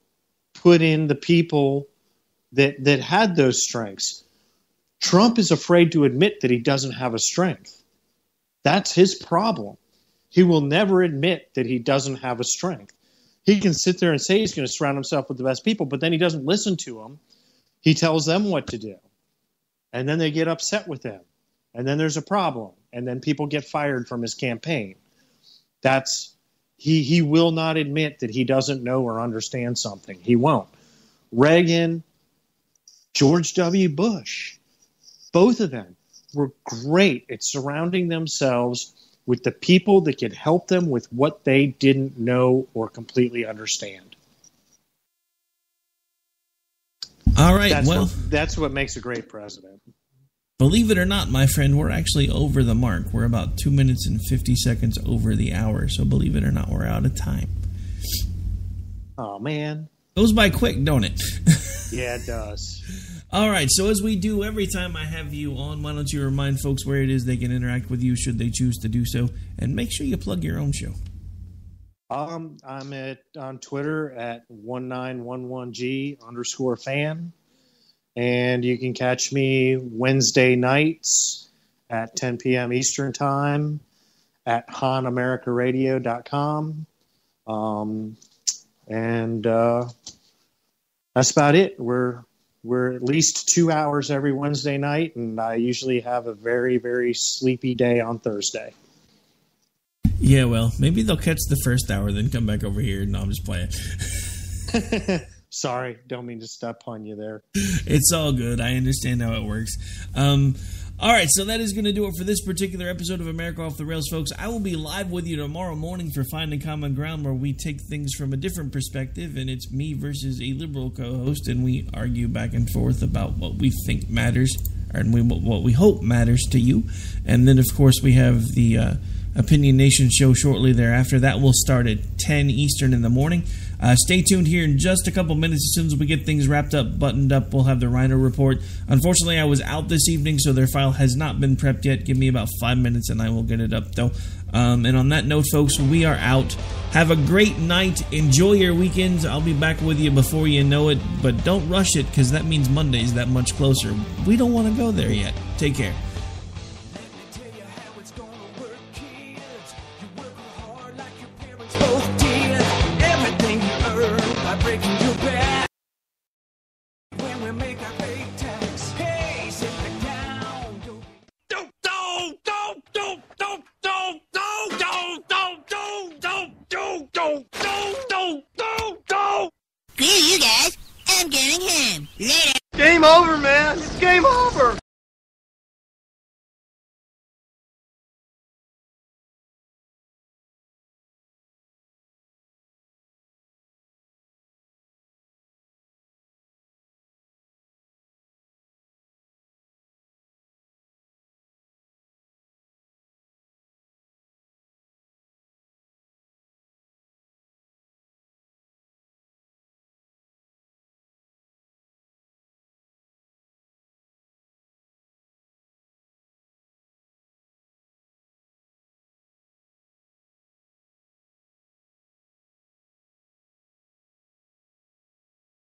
put in the people that had those strengths. Trump is afraid to admit that he doesn't have a strength. That's his problem. He will never admit that he doesn't have a strength. He can sit there and say he's going to surround himself with the best people, but then he doesn't listen to them. He tells them what to do. And then they get upset with him. And then there's a problem. And then people get fired from his campaign. He will not admit that he doesn't know or understand something. He won't. Reagan, George W. Bush, both of them were great at surrounding themselves with the people that could help them with what they didn't know or completely understand. All right, that's what makes a great president. Believe it or not, my friend, we're actually over the mark. We're about 2 minutes and 50 seconds over the hour. So believe it or not, we're out of time. Oh, man. Goes by quick, don't it? Yeah, it does. All right, so as we do every time I have you on, why don't you remind folks where it is they can interact with you should they choose to do so, and make sure you plug your own show. I'm on Twitter at 1911G_fan, and you can catch me Wednesday nights at 10 p.m. Eastern Time at hanamericaradio.com. And that's about it. We're at least 2 hours every Wednesday night, and I usually have a very, very sleepy day on Thursday. Yeah, well, maybe they'll catch the first hour, then come back over here. No, I'm just playing. Sorry, don't mean to step on you there. It's all good. I understand how it works. All right, so that is going to do it for this particular episode of America Off the Rails, folks. I will be live with you tomorrow morning for Finding Common Ground, where we take things from a different perspective, and it's me versus a liberal co-host, and we argue back and forth about what we think matters, and what we hope matters to you. And then, of course, we have the Opinion Nation show shortly thereafter. That will start at 10 Eastern in the morning. Stay tuned here in just a couple minutes. As soon as we get things wrapped up, buttoned up, we'll have the Rhino Report. Unfortunately, I was out this evening, so their file has not been prepped yet. Give me about 5 minutes, and I will get it up, though. And on that note, folks, we are out. Have a great night. Enjoy your weekends. I'll be back with you before you know it, but don't rush it, because that means Monday's that much closer. We don't want to go there yet. Take care. Breaking your back when we make our pay tax. Hey, sit back down. Don't. him. Later. Game over, man. It's game over.